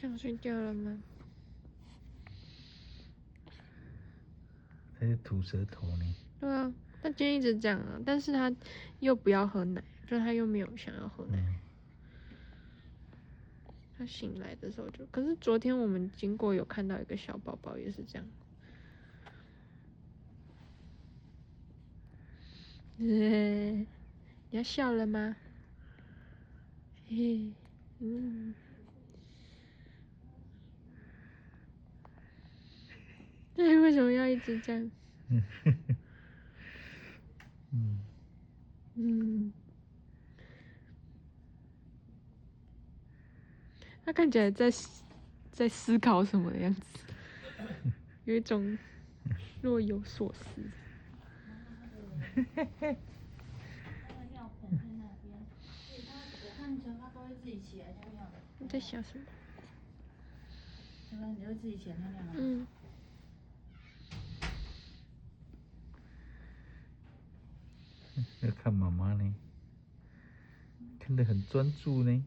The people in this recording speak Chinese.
想睡觉了吗？它是吐舌头呢。对啊，他今天一直这样啊，但是他又不要喝奶，就他又没有想要喝奶。他醒来的时候就，可是昨天我们经过有看到一个小宝宝也是这样。你要笑了吗？嘿，对，为什么要一直这样？他看起来在思考什么的样子，有一种若有所思。我看球，他都会自己起来尿尿。你在想什么？你会自己起来尿尿吗？嗯。要看妈妈呢，看得很专注呢，